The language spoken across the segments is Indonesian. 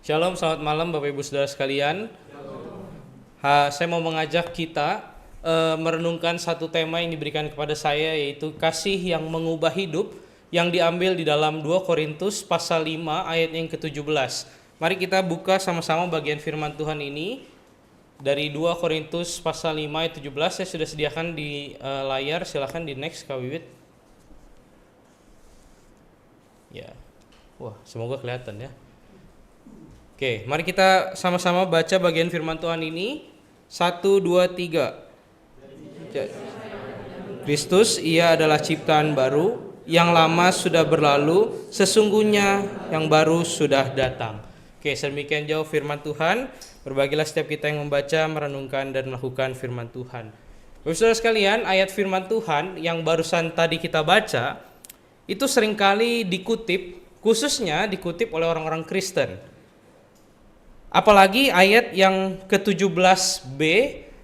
Shalom, selamat malam Bapak Ibu Saudara sekalian. Saya mau mengajak kita merenungkan satu tema yang diberikan kepada saya, yaitu kasih yang mengubah hidup, yang diambil di dalam 2 Korintus pasal 5 ayat yang ke-17. Mari kita buka sama-sama bagian firman Tuhan ini dari 2 Korintus pasal 5 ayat 17. Saya sudah sediakan di layar, silakan di next Kak Wiwit. Ya. Wah, semoga kelihatan ya. Oke, mari kita sama-sama baca bagian firman Tuhan ini. 1, 2, 3. Kristus, ia adalah ciptaan baru, yang lama sudah berlalu, sesungguhnya yang baru sudah datang. Oke, sedemikian jauh firman Tuhan. Berbagilah setiap kita yang membaca, merenungkan, dan melakukan firman Tuhan. Bapak Saudara sekalian, ayat firman Tuhan yang barusan tadi kita baca, itu seringkali dikutip, khususnya dikutip oleh orang-orang Kristen. Apalagi ayat yang ke-17b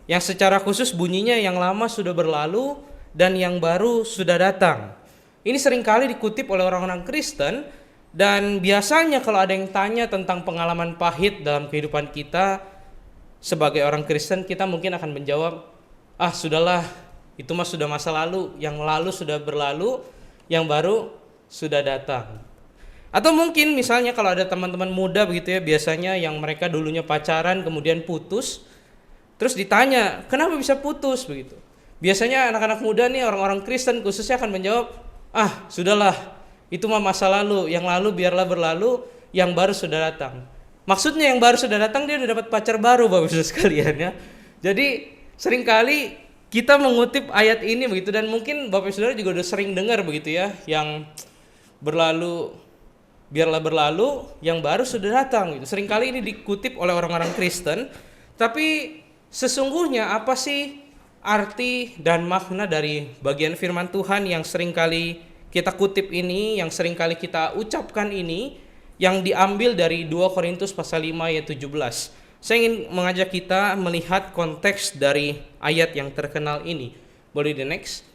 yang secara khusus bunyinya yang lama sudah berlalu dan yang baru sudah datang. Ini seringkali dikutip oleh orang-orang Kristen, dan biasanya kalau ada yang tanya tentang pengalaman pahit dalam kehidupan kita sebagai orang Kristen, kita mungkin akan menjawab, sudahlah, itu mah sudah masa lalu, yang lalu sudah berlalu, yang baru sudah datang. Atau mungkin misalnya kalau ada teman-teman muda begitu ya, biasanya yang mereka dulunya pacaran kemudian putus, terus ditanya kenapa bisa putus begitu. Biasanya anak-anak muda nih, orang-orang Kristen khususnya akan menjawab, sudahlah, itu mah masa lalu, yang lalu biarlah berlalu, yang baru sudah datang. Maksudnya yang baru sudah datang, dia udah dapat pacar baru Bapak Ibu sekalian ya. Jadi seringkali kita mengutip ayat ini begitu, dan mungkin Bapak Ibu Saudara juga udah sering dengar begitu ya, yang berlalu biarlah berlalu, yang baru sudah datang gitu. Seringkali ini dikutip oleh orang-orang Kristen, tapi sesungguhnya apa sih arti dan makna dari bagian firman Tuhan yang seringkali kita kutip ini, yang seringkali kita ucapkan ini, yang diambil dari 2 Korintus pasal 5 ayat 17. Saya ingin mengajak kita melihat konteks dari ayat yang terkenal ini. Boleh di next?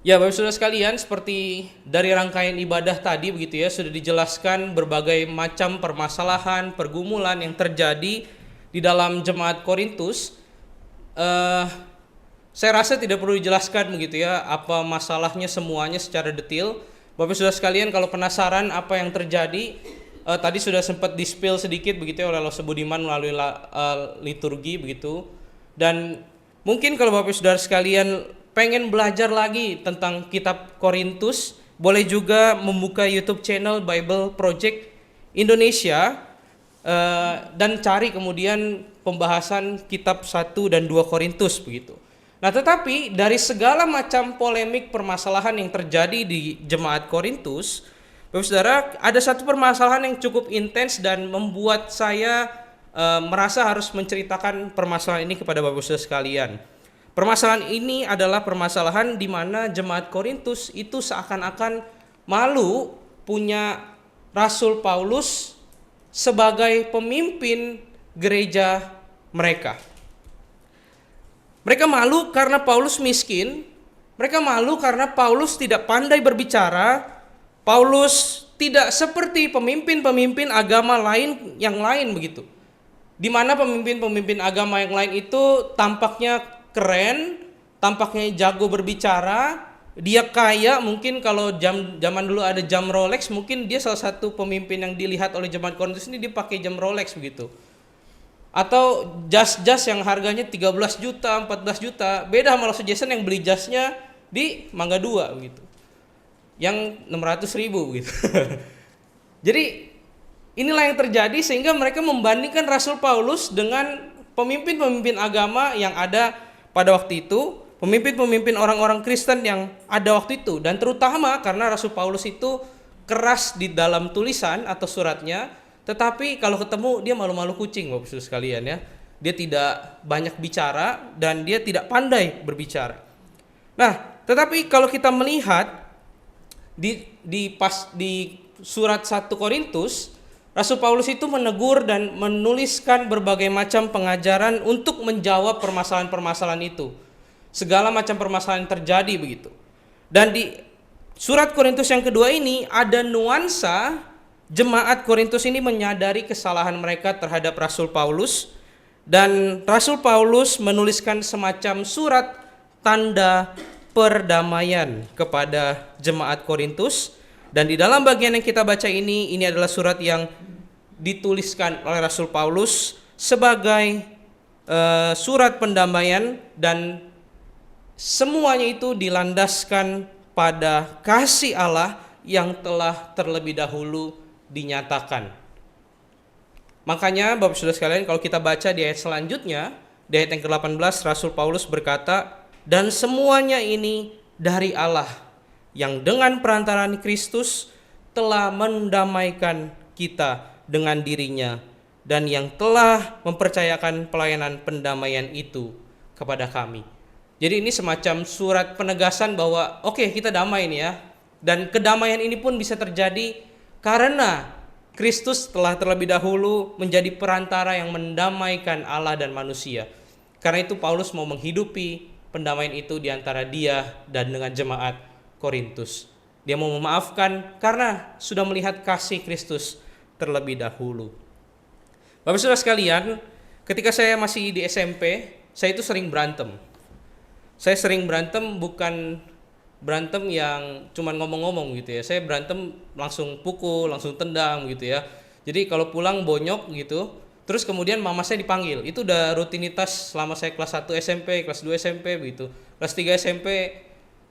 Ya Bapak Saudara sekalian, seperti dari rangkaian ibadah tadi begitu ya, sudah dijelaskan berbagai macam permasalahan, pergumulan yang terjadi di dalam jemaat Korintus. Saya rasa tidak perlu dijelaskan begitu ya, apa masalahnya semuanya secara detail. Bapak Saudara sekalian, kalau penasaran apa yang terjadi, tadi sudah sempat di-spill sedikit begitu ya oleh Lose Budiman melalui liturgi begitu. Dan mungkin kalau Bapak Saudara sekalian pengen belajar lagi tentang kitab Korintus, boleh juga membuka YouTube channel Bible Project Indonesia dan cari kemudian pembahasan kitab 1 dan 2 Korintus begitu. Nah, tetapi dari segala macam polemik permasalahan yang terjadi di jemaat Korintus, Bapak Saudara, ada satu permasalahan yang cukup intens dan membuat saya merasa harus menceritakan permasalahan ini kepada Bapak Saudara sekalian. Permasalahan ini adalah permasalahan di mana jemaat Korintus itu seakan-akan malu punya Rasul Paulus sebagai pemimpin gereja mereka. Mereka malu karena Paulus miskin, mereka malu karena Paulus tidak pandai berbicara, Paulus tidak seperti pemimpin-pemimpin agama lain yang lain begitu. Di mana pemimpin-pemimpin agama yang lain itu tampaknya keren, tampaknya jago berbicara, dia kaya, mungkin kalau zaman dulu ada jam Rolex, mungkin dia salah satu pemimpin yang dilihat oleh jemaat Korintus ini, dia pakai jam Rolex begitu. Atau jas-jas yang harganya 13 juta, 14 juta, beda sama Rasul Jason yang beli jasnya di Mangga 2 begitu. Yang 600 ribu begitu. Jadi inilah yang terjadi sehingga mereka membandingkan Rasul Paulus dengan pemimpin-pemimpin agama yang ada pada waktu itu, pemimpin-pemimpin orang-orang Kristen yang ada waktu itu, dan terutama karena Rasul Paulus itu keras di dalam tulisan atau suratnya, tetapi kalau ketemu dia malu-malu kucing Bapak Saudara sekalian ya. Dia tidak banyak bicara dan dia tidak pandai berbicara. Nah, tetapi kalau kita melihat di surat 1 Korintus, Rasul Paulus itu menegur dan menuliskan berbagai macam pengajaran untuk menjawab permasalahan-permasalahan itu. Segala macam permasalahan yang terjadi begitu. Dan di surat Korintus yang kedua ini ada nuansa jemaat Korintus ini menyadari kesalahan mereka terhadap Rasul Paulus, dan Rasul Paulus menuliskan semacam surat tanda perdamaian kepada jemaat Korintus. Dan di dalam bagian yang kita baca ini adalah surat yang dituliskan oleh Rasul Paulus sebagai surat pendamaian, dan semuanya itu dilandaskan pada kasih Allah yang telah terlebih dahulu dinyatakan. Makanya Bapak Saudara sekalian, kalau kita baca di ayat selanjutnya, di ayat yang ke-18, Rasul Paulus berkata, dan semuanya ini dari Allah yang dengan perantaraan Kristus telah mendamaikan kita dengan dirinya, dan yang telah mempercayakan pelayanan pendamaian itu kepada kami. Jadi ini semacam surat penegasan bahwa oke, kita damai nih ya. Dan kedamaian ini pun bisa terjadi karena Kristus telah terlebih dahulu menjadi perantara yang mendamaikan Allah dan manusia. Karena itu Paulus mau menghidupi pendamaian itu di antara dia dan dengan jemaat Korintus. Dia mau memaafkan karena sudah melihat kasih Kristus terlebih dahulu. Bapak Saudara sekalian, ketika saya masih di SMP, saya itu sering berantem. Saya sering berantem, bukan berantem yang cuman ngomong-ngomong gitu ya. Saya berantem langsung pukul, langsung tendang gitu ya. Jadi kalau pulang bonyok gitu, terus kemudian mama saya dipanggil. Itu udah rutinitas selama saya kelas 1 SMP, kelas 2 SMP begitu. Kelas 3 SMP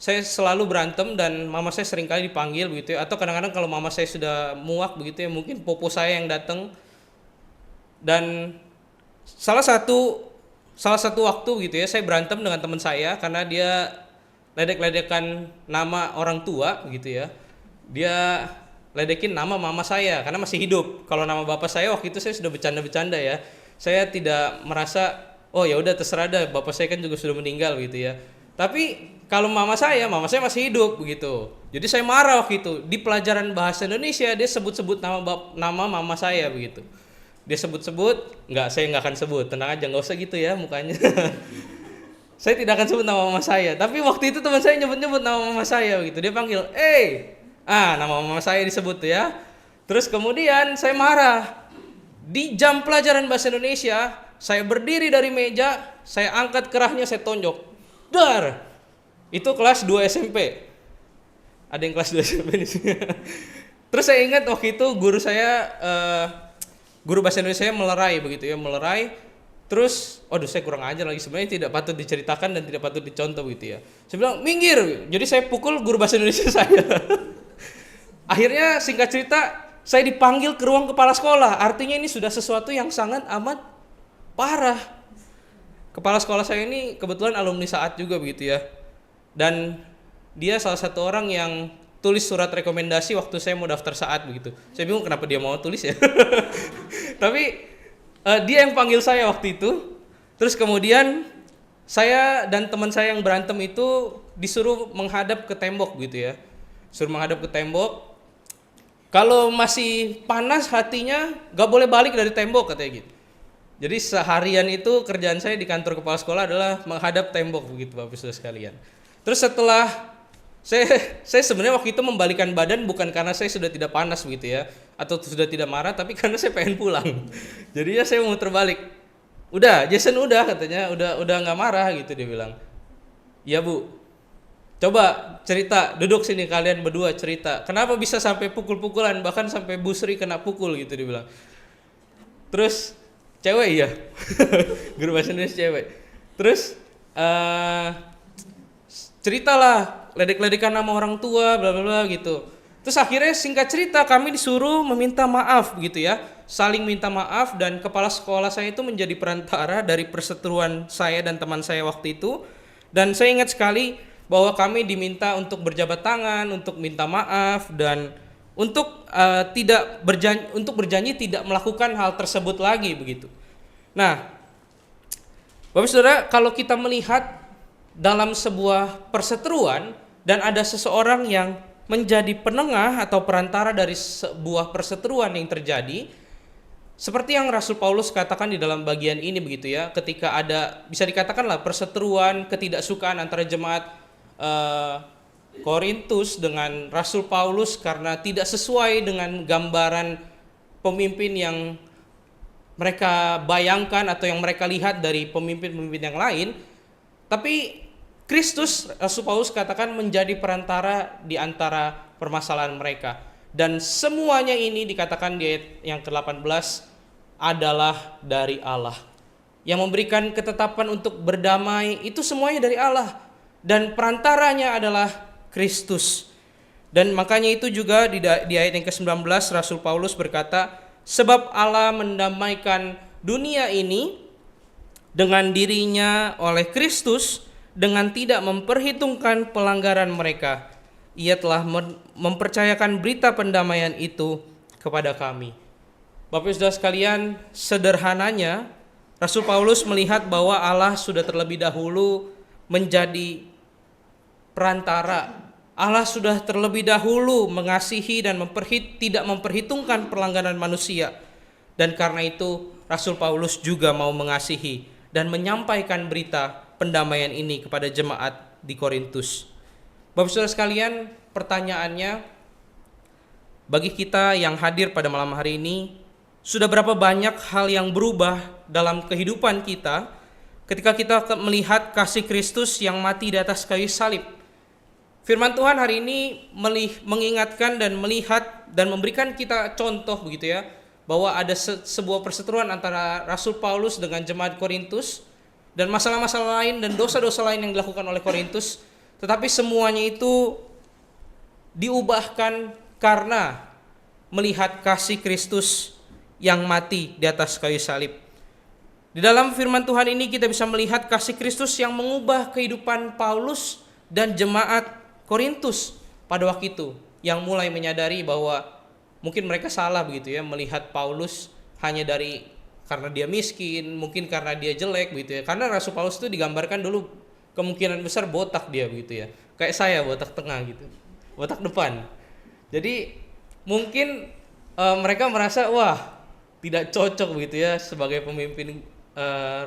saya selalu berantem dan mama saya sering kali dipanggil begitu ya. Atau kadang-kadang kalau mama saya sudah muak begitu ya, mungkin popo saya yang datang. Dan salah satu waktu gitu ya, saya berantem dengan teman saya karena dia ledek-ledekan nama orang tua gitu ya. Dia ledekin nama mama saya karena masih hidup. Kalau nama bapak saya waktu itu saya sudah bercanda-bercanda ya. Saya tidak merasa oh ya udah terserah dah, bapak saya kan juga sudah meninggal gitu ya. Tapi kalau mama saya masih hidup begitu. Jadi saya marah waktu itu. Di pelajaran bahasa Indonesia dia sebut-sebut nama mama saya begitu. Dia sebut-sebut, saya nggak akan sebut. Tenang aja, nggak usah gitu ya mukanya. Saya tidak akan sebut nama mama saya. Tapi waktu itu teman saya nyebut-nyebut nama mama saya gitu. Dia panggil, nama mama saya disebut tuh ya. Terus kemudian saya marah. Di jam pelajaran bahasa Indonesia, saya berdiri dari meja, saya angkat kerahnya, saya tonjok. Dar. Itu kelas 2 SMP. Ada yang kelas 2 SMP di sini. Terus saya ingat waktu itu guru saya guru bahasa Indonesia melerai begitu ya, melerai. Terus, saya kurang ajar lagi, sebenarnya tidak patut diceritakan dan tidak patut dicontoh gitu ya. Saya bilang, minggir. Jadi saya pukul guru bahasa Indonesia saya. Akhirnya singkat cerita, saya dipanggil ke ruang kepala sekolah. Artinya ini sudah sesuatu yang sangat amat parah. Kepala sekolah saya ini kebetulan alumni Saat juga begitu ya. Dan dia salah satu orang yang tulis surat rekomendasi waktu saya mau daftar Saat begitu. Saya bingung kenapa dia mau tulis ya. Tapi dia yang panggil saya waktu itu. Terus kemudian saya dan teman saya yang berantem itu disuruh menghadap ke tembok gitu ya. Suruh menghadap ke tembok. Kalau masih panas hatinya gak boleh balik dari tembok katanya gitu. Jadi seharian itu kerjaan saya di kantor kepala sekolah adalah menghadap tembok begitu Bapak Saudara sekalian. Terus setelah saya sebenarnya waktu itu membalikan badan bukan karena saya sudah tidak panas begitu ya, atau sudah tidak marah, tapi karena saya pengen pulang. Jadi ya saya muter balik. Udah, Jason udah katanya, udah nggak marah gitu dia bilang. Ya Bu, coba cerita, duduk sini kalian berdua cerita. Kenapa bisa sampai pukul-pukulan, bahkan sampai Bu Sri kena pukul gitu dia bilang. Terus cewek ya, guru bahasa Indonesia cewek. Terus ceritalah ledek-ledekan nama orang tua bla bla bla gitu. Terus akhirnya singkat cerita kami disuruh meminta maaf gitu ya. Saling minta maaf, dan kepala sekolah saya itu menjadi perantara dari perseteruan saya dan teman saya waktu itu. Dan saya ingat sekali bahwa kami diminta untuk berjabat tangan, untuk minta maaf, dan untuk berjanji tidak melakukan hal tersebut lagi begitu. Nah, Bapak Saudara, kalau kita melihat dalam sebuah perseteruan dan ada seseorang yang menjadi penengah atau perantara dari sebuah perseteruan yang terjadi, seperti yang Rasul Paulus katakan di dalam bagian ini begitu ya, ketika ada bisa dikatakanlah perseteruan, ketidaksukaan antara jemaat Korintus dengan Rasul Paulus karena tidak sesuai dengan gambaran pemimpin yang mereka bayangkan atau yang mereka lihat dari pemimpin-pemimpin yang lain. Tapi Kristus, Rasul Paulus katakan, menjadi perantara di antara permasalahan mereka. Dan semuanya ini dikatakan di ayat yang ke-18 adalah dari Allah. Yang memberikan ketetapan untuk berdamai itu semuanya dari Allah. Dan perantaranya adalah Kristus. Dan makanya itu juga di ayat yang ke-19 Rasul Paulus berkata, sebab Allah mendamaikan dunia ini dengan dirinya oleh Kristus dengan tidak memperhitungkan pelanggaran mereka. Ia telah mempercayakan berita pendamaian itu kepada kami. Bapak Saudara sekalian, sederhananya Rasul Paulus melihat bahwa Allah sudah terlebih dahulu menjadi perantara. Allah sudah terlebih dahulu mengasihi dan tidak memperhitungkan pelanggaran manusia. Dan karena itu Rasul Paulus juga mau mengasihi dan menyampaikan berita pendamaian ini kepada jemaat di Korintus. Bapak Saudara sekalian, pertanyaannya bagi kita yang hadir pada malam hari ini, sudah berapa banyak hal yang berubah dalam kehidupan kita ketika kita melihat kasih Kristus yang mati di atas kayu salib? Firman Tuhan hari ini mengingatkan dan melihat dan memberikan kita contoh begitu ya, bahwa ada sebuah perseteruan antara Rasul Paulus dengan jemaat Korintus dan masalah-masalah lain dan dosa-dosa lain yang dilakukan oleh Korintus, tetapi semuanya itu diubahkan karena melihat kasih Kristus yang mati di atas kayu salib. Di dalam firman Tuhan ini kita bisa melihat kasih Kristus yang mengubah kehidupan Paulus dan jemaat Korintus pada waktu itu, yang mulai menyadari bahwa mungkin mereka salah begitu ya, melihat Paulus hanya karena dia miskin, mungkin karena dia jelek begitu ya. Karena Rasul Paulus itu digambarkan dulu kemungkinan besar botak dia begitu ya. Kayak saya, botak tengah gitu. Botak depan. Jadi mungkin mereka merasa wah, tidak cocok begitu ya sebagai pemimpin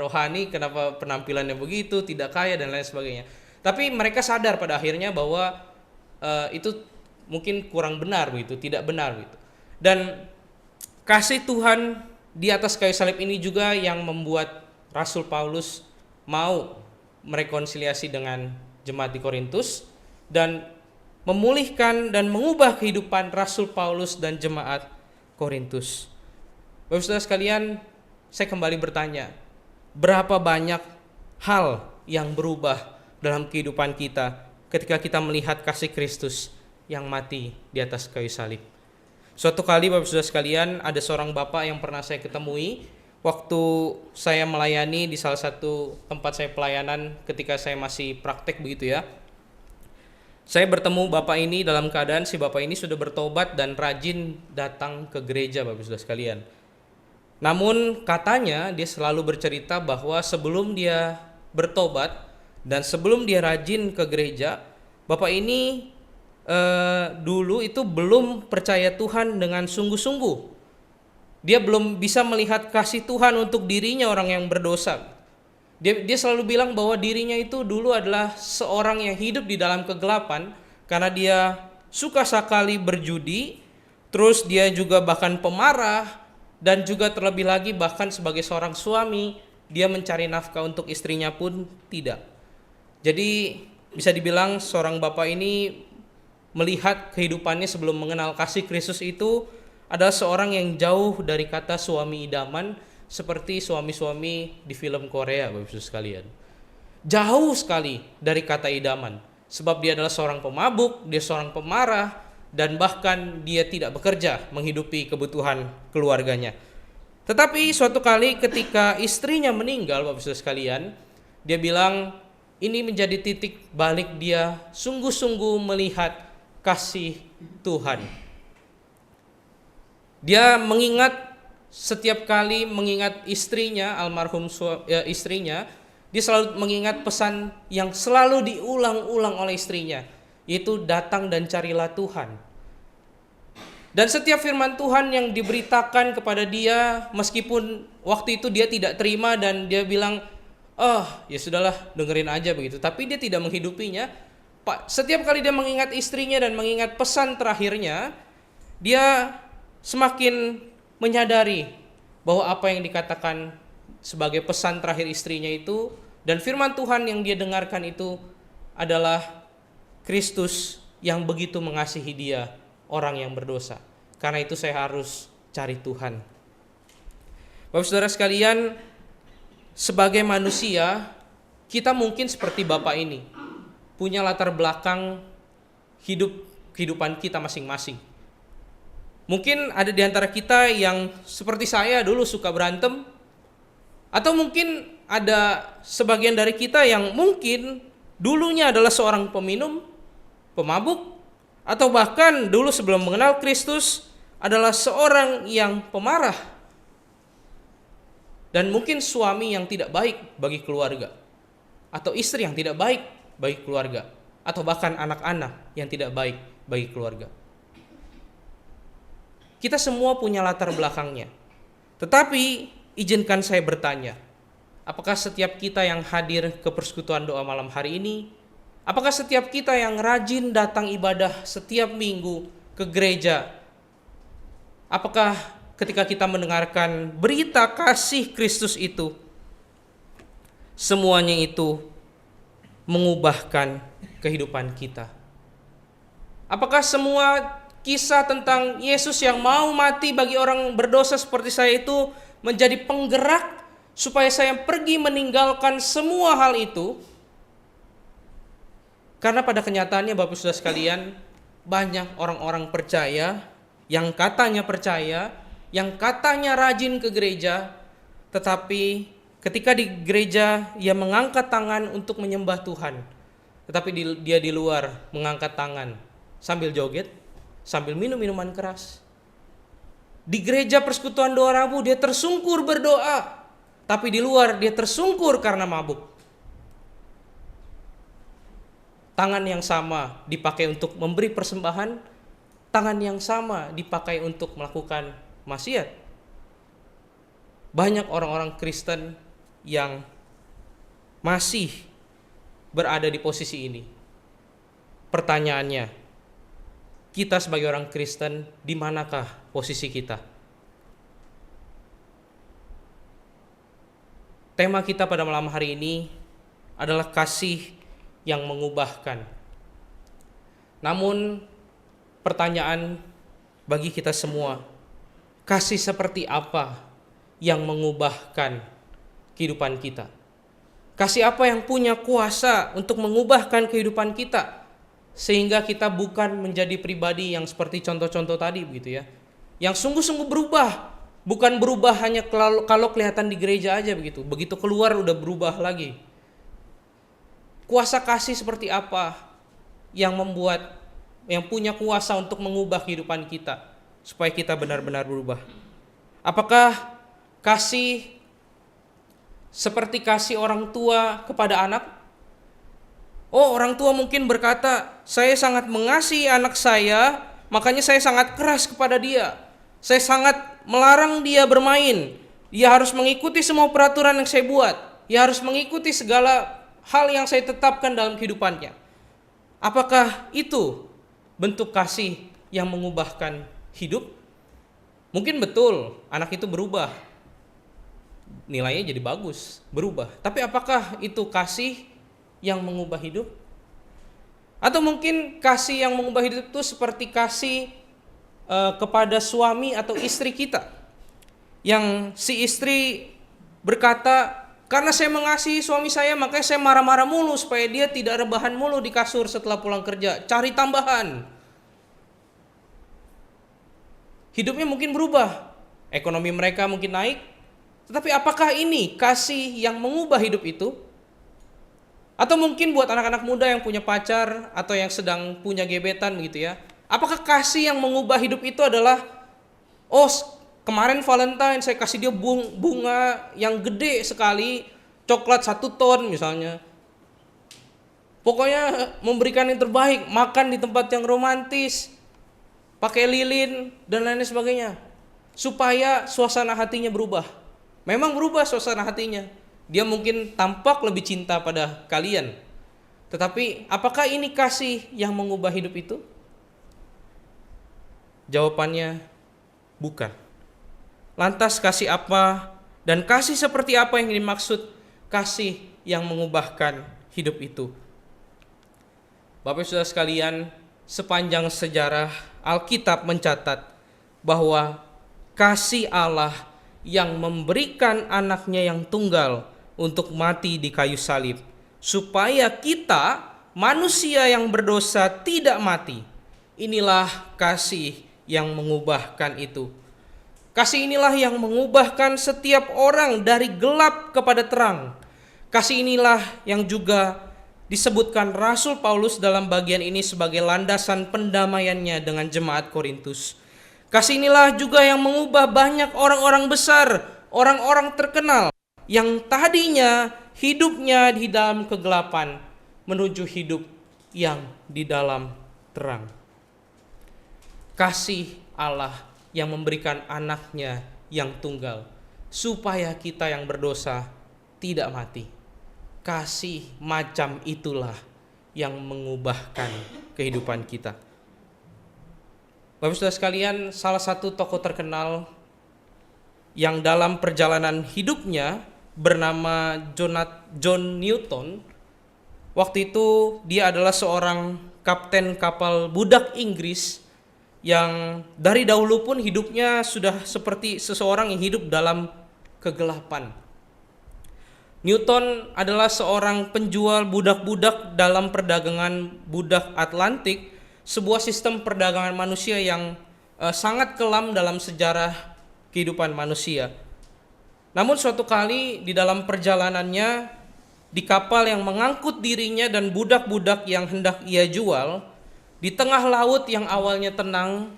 rohani, kenapa penampilannya begitu, tidak kaya dan lain sebagainya. Tapi mereka sadar pada akhirnya bahwa itu mungkin kurang benar begitu, tidak benar begitu. Dan kasih Tuhan di atas kayu salib ini juga yang membuat Rasul Paulus mau merekonsiliasi dengan jemaat di Korintus dan memulihkan dan mengubah kehidupan Rasul Paulus dan jemaat Korintus. Bapak Saudara sekalian, saya kembali bertanya, berapa banyak hal yang berubah dalam kehidupan kita ketika kita melihat kasih Kristus yang mati di atas kayu salib? Suatu kali Bapak Saudara sekalian, ada seorang bapak yang pernah saya ketemui waktu saya melayani di salah satu tempat saya pelayanan ketika saya masih praktek begitu ya. Saya bertemu bapak ini dalam keadaan si bapak ini sudah bertobat dan rajin datang ke gereja Bapak Saudara sekalian. Namun katanya dia selalu bercerita bahwa sebelum dia bertobat dan sebelum dia rajin ke gereja, bapak ini dulu itu belum percaya Tuhan dengan sungguh-sungguh. Dia belum bisa melihat kasih Tuhan untuk dirinya, orang yang berdosa. Dia selalu bilang bahwa dirinya itu dulu adalah seorang yang hidup di dalam kegelapan karena dia suka sekali berjudi, terus dia juga bahkan pemarah, dan juga terlebih lagi bahkan sebagai seorang suami dia mencari nafkah untuk istrinya pun tidak. Jadi bisa dibilang seorang bapak ini melihat kehidupannya sebelum mengenal kasih Kristus itu adalah seorang yang jauh dari kata suami idaman seperti suami-suami di film Korea, Bapak-Ibu sekalian. Jauh sekali dari kata idaman, sebab dia adalah seorang pemabuk, dia seorang pemarah, dan bahkan dia tidak bekerja menghidupi kebutuhan keluarganya. Tetapi suatu kali ketika istrinya meninggal, Bapak-Ibu sekalian, dia bilang ini menjadi titik balik dia sungguh-sungguh melihat kasih Tuhan. Dia setiap kali mengingat istrinya, almarhum istrinya, dia selalu mengingat pesan yang selalu diulang-ulang oleh istrinya, yaitu datang dan carilah Tuhan. Dan setiap firman Tuhan yang diberitakan kepada dia, meskipun waktu itu dia tidak terima dan dia bilang, oh ya sudahlah dengerin aja begitu, tapi dia tidak menghidupinya. Setiap kali dia mengingat istrinya dan mengingat pesan terakhirnya, dia semakin menyadari bahwa apa yang dikatakan sebagai pesan terakhir istrinya itu dan firman Tuhan yang dia dengarkan itu adalah Kristus yang begitu mengasihi dia, orang yang berdosa. Karena itu saya harus cari Tuhan. Bapak saudara sekalian, sebagai manusia, kita mungkin seperti Bapak ini, punya latar belakang kehidupan kita masing-masing. Mungkin ada di antara kita yang seperti saya dulu suka berantem, atau mungkin ada sebagian dari kita yang mungkin dulunya adalah seorang peminum, pemabuk, atau bahkan dulu sebelum mengenal Kristus adalah seorang yang pemarah, dan mungkin suami yang tidak baik bagi keluarga, atau istri yang tidak baik bagi keluarga, atau bahkan anak-anak yang tidak baik bagi keluarga. Kita semua punya latar belakangnya. Tetapi izinkan saya bertanya, apakah setiap kita yang hadir ke persekutuan doa malam hari ini, apakah setiap kita yang rajin datang ibadah setiap minggu ke gereja, apakah ketika kita mendengarkan berita kasih Kristus itu, semuanya itu mengubahkan kehidupan kita? Apakah semua kisah tentang Yesus yang mau mati bagi orang berdosa seperti saya itu menjadi penggerak supaya saya pergi meninggalkan semua hal itu? Karena pada kenyataannya Bapak Saudara sekalian, banyak orang-orang percaya, yang katanya percaya, yang katanya rajin ke gereja, tetapi ketika di gereja ia mengangkat tangan untuk menyembah Tuhan, tetapi dia di luar mengangkat tangan sambil joget, sambil minum minuman keras. Di gereja persekutuan doa Rabu dia tersungkur berdoa, tapi di luar dia tersungkur karena mabuk. Tangan yang sama dipakai untuk memberi persembahan, tangan yang sama dipakai untuk melakukan maksiat. Banyak orang-orang Kristen yang masih berada di posisi ini. Pertanyaannya, kita sebagai orang Kristen, di manakah posisi kita? Tema kita pada malam hari ini adalah kasih yang mengubahkan. Namun pertanyaan bagi kita semua, kasih seperti apa yang mengubahkan kehidupan kita? Kasih apa yang punya kuasa untuk mengubahkan kehidupan kita sehingga kita bukan menjadi pribadi yang seperti contoh-contoh tadi begitu ya, yang sungguh-sungguh berubah, bukan berubah hanya kalau kelihatan di gereja aja begitu keluar udah berubah lagi. Kuasa kasih seperti apa yang punya kuasa untuk mengubah kehidupan kita supaya kita benar-benar berubah? Apakah kasih seperti kasih orang tua kepada anak? Oh, orang tua mungkin berkata, saya sangat mengasihi anak saya, makanya saya sangat keras kepada dia. Saya sangat melarang dia bermain. Dia harus mengikuti semua peraturan yang saya buat. Dia harus mengikuti segala hal yang saya tetapkan dalam kehidupannya. Apakah itu bentuk kasih yang mengubahkan hidup? Mungkin betul, anak itu berubah. Nilainya jadi bagus, berubah. Tapi apakah itu kasih yang mengubah hidup? Atau mungkin kasih yang mengubah hidup itu seperti kasih kepada suami atau istri kita, yang si istri berkata, karena saya mengasihi suami saya, makanya saya marah-marah mulu supaya dia tidak rebahan mulu di kasur setelah pulang kerja, cari tambahan. Hidupnya mungkin berubah, ekonomi mereka mungkin naik, tetapi apakah ini kasih yang mengubah hidup itu? Atau mungkin buat anak-anak muda yang punya pacar atau yang sedang punya gebetan gitu ya, apakah kasih yang mengubah hidup itu adalah, oh kemarin Valentine saya kasih dia bunga yang gede sekali, coklat 1 ton misalnya. Pokoknya memberikan yang terbaik, makan di tempat yang romantis, pakai lilin dan lain sebagainya, supaya suasana hatinya berubah. Memang berubah suasana hatinya. Dia mungkin tampak lebih cinta pada kalian. Tetapi apakah ini kasih yang mengubah hidup itu? Jawabannya bukan. Lantas kasih apa dan kasih seperti apa yang dimaksud kasih yang mengubahkan hidup itu? Bapak Saudara sekalian, sepanjang sejarah Alkitab mencatat bahwa kasih Allah yang memberikan anaknya yang tunggal untuk mati di kayu salib, supaya kita manusia yang berdosa tidak mati. Inilah kasih yang mengubahkan itu. Kasih inilah yang mengubahkan setiap orang dari gelap kepada terang. Kasih inilah yang juga disebutkan Rasul Paulus dalam bagian ini sebagai landasan pendamaiannya dengan jemaat Korintus. Kasih inilah juga yang mengubah banyak orang-orang besar, orang-orang terkenal yang tadinya hidupnya di dalam kegelapan menuju hidup yang di dalam terang. Kasih Allah yang memberikan anaknya yang tunggal supaya kita yang berdosa tidak mati. Kasih macam itulah yang mengubahkan kehidupan kita. Bapak Saudara sekalian, salah satu tokoh terkenal yang dalam perjalanan hidupnya bernama John Newton. Waktu itu dia adalah seorang kapten kapal budak Inggris yang dari dahulu pun hidupnya sudah seperti seseorang yang hidup dalam kegelapan. Newton adalah seorang penjual budak-budak dalam perdagangan budak Atlantik, sebuah sistem perdagangan manusia yang sangat kelam dalam sejarah kehidupan manusia. Namun suatu kali di dalam perjalanannya di kapal yang mengangkut dirinya dan budak-budak yang hendak ia jual, di tengah laut yang awalnya tenang,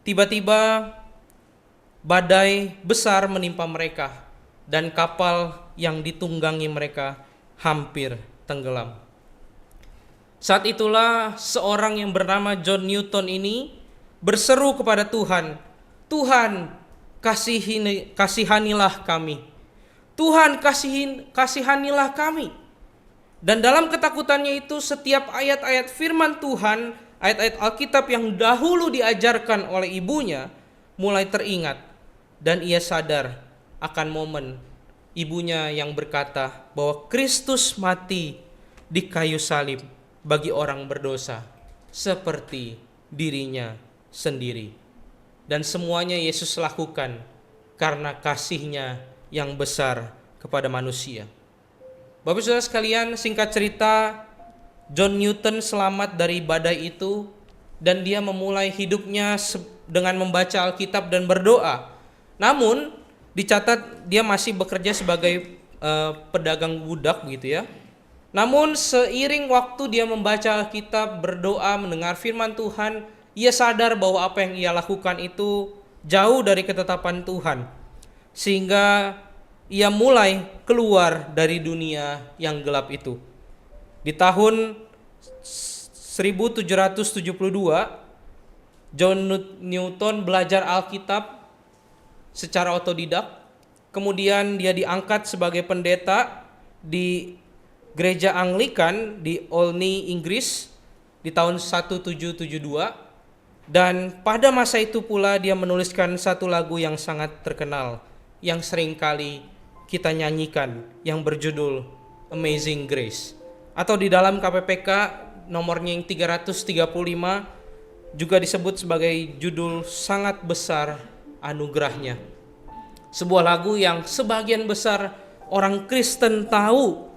tiba-tiba badai besar menimpa mereka dan kapal yang ditunggangi mereka hampir tenggelam. Saat itulah seorang yang bernama John Newton ini berseru kepada Tuhan, "Tuhan, kasihanilah kami. Tuhan, kasihanilah kami." Dan dalam ketakutannya itu setiap ayat-ayat firman Tuhan, ayat-ayat Alkitab yang dahulu diajarkan oleh ibunya mulai teringat, dan ia sadar akan momen ibunya yang berkata bahwa Kristus mati di kayu salib bagi orang berdosa seperti dirinya sendiri. Dan semuanya Yesus lakukan karena kasih-Nya yang besar kepada manusia. Bapak Saudara sekalian, singkat cerita, John Newton selamat dari badai itu dan dia memulai hidupnya dengan membaca Alkitab dan berdoa. Namun dicatat dia masih bekerja sebagai pedagang budak gitu ya. Namun seiring waktu dia membaca Alkitab, berdoa, mendengar firman Tuhan, ia sadar bahwa apa yang ia lakukan itu jauh dari ketetapan Tuhan. Sehingga ia mulai keluar dari dunia yang gelap itu. Di tahun 1772, John Newton belajar Alkitab secara otodidak. Kemudian dia diangkat sebagai pendeta di Gereja Anglikan di Olney, Inggris di tahun 1772, dan pada masa itu pula dia menuliskan satu lagu yang sangat terkenal yang seringkali kita nyanyikan yang berjudul Amazing Grace, atau di dalam KPPK nomornya yang 335 juga disebut sebagai judul Sangat Besar Anugerahnya. Sebuah lagu yang sebagian besar orang Kristen tahu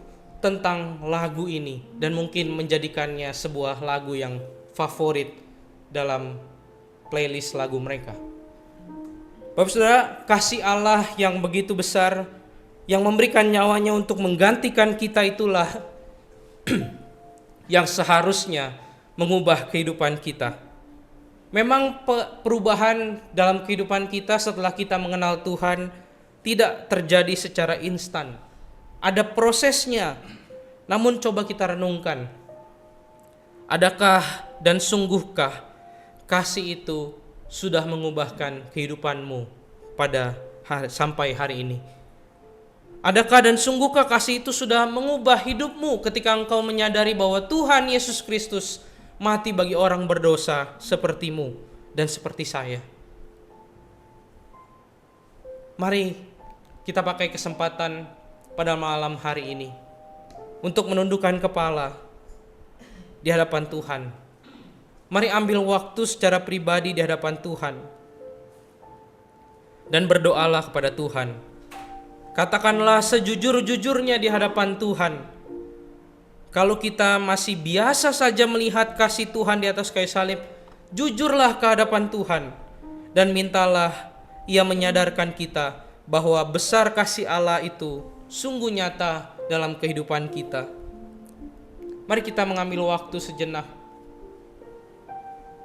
tentang lagu ini dan mungkin menjadikannya sebuah lagu yang favorit dalam playlist lagu mereka. Bapak Saudara, kasih Allah yang begitu besar yang memberikan nyawanya untuk menggantikan kita itulah yang seharusnya mengubah kehidupan kita. Memang perubahan dalam kehidupan kita setelah kita mengenal Tuhan tidak terjadi secara instan. Ada prosesnya. Namun coba kita renungkan. Adakah dan sungguhkah kasih itu sudah mengubahkan kehidupanmu sampai hari ini? Adakah dan sungguhkah kasih itu sudah mengubah hidupmu ketika engkau menyadari bahwa Tuhan Yesus Kristus mati bagi orang berdosa sepertimu dan seperti saya? Mari kita pakai kesempatan pada malam hari ini untuk menundukkan kepala di hadapan Tuhan. Mari ambil waktu secara pribadi di hadapan Tuhan dan berdoalah kepada Tuhan. Katakanlah sejujur-jujurnya di hadapan Tuhan. Kalau kita masih biasa saja melihat kasih Tuhan di atas kayu salib, jujurlah ke hadapan Tuhan dan mintalah Ia menyadarkan kita bahwa besar kasih Allah itu sungguh nyata dalam kehidupan kita. Mari kita mengambil waktu sejenak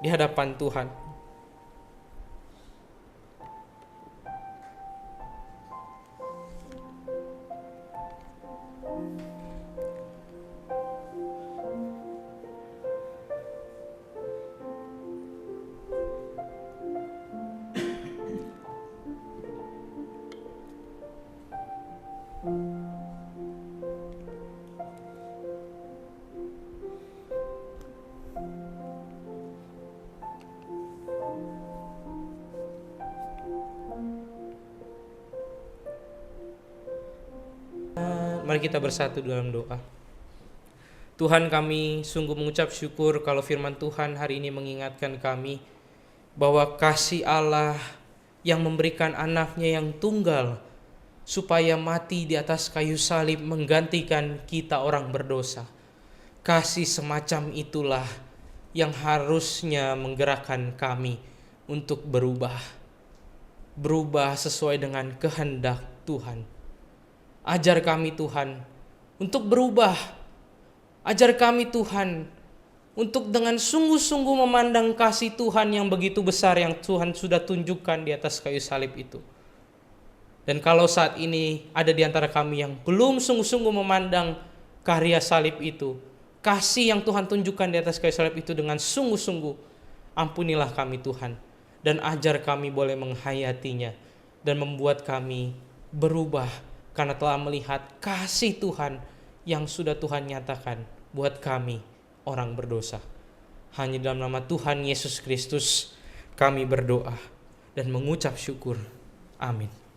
di hadapan Tuhan. Mari kita bersatu dalam doa. Tuhan, kami sungguh mengucap syukur kalau firman Tuhan hari ini mengingatkan kami bahwa kasih Allah yang memberikan anaknya yang tunggal supaya mati di atas kayu salib menggantikan kita orang berdosa. Kasih semacam itulah yang harusnya menggerakkan kami untuk berubah sesuai dengan kehendak Tuhan. Ajar kami Tuhan untuk berubah. Ajar kami Tuhan untuk dengan sungguh-sungguh memandang kasih Tuhan yang begitu besar yang Tuhan sudah tunjukkan di atas kayu salib itu. Dan kalau saat ini ada di antara kami yang belum sungguh-sungguh memandang karya salib itu, kasih yang Tuhan tunjukkan di atas kayu salib itu dengan sungguh-sungguh, ampunilah kami Tuhan. Dan ajar kami boleh menghayatinya dan membuat kami berubah karena telah melihat kasih Tuhan yang sudah Tuhan nyatakan buat kami orang berdosa. Hanya dalam nama Tuhan Yesus Kristus kami berdoa dan mengucap syukur. Amin.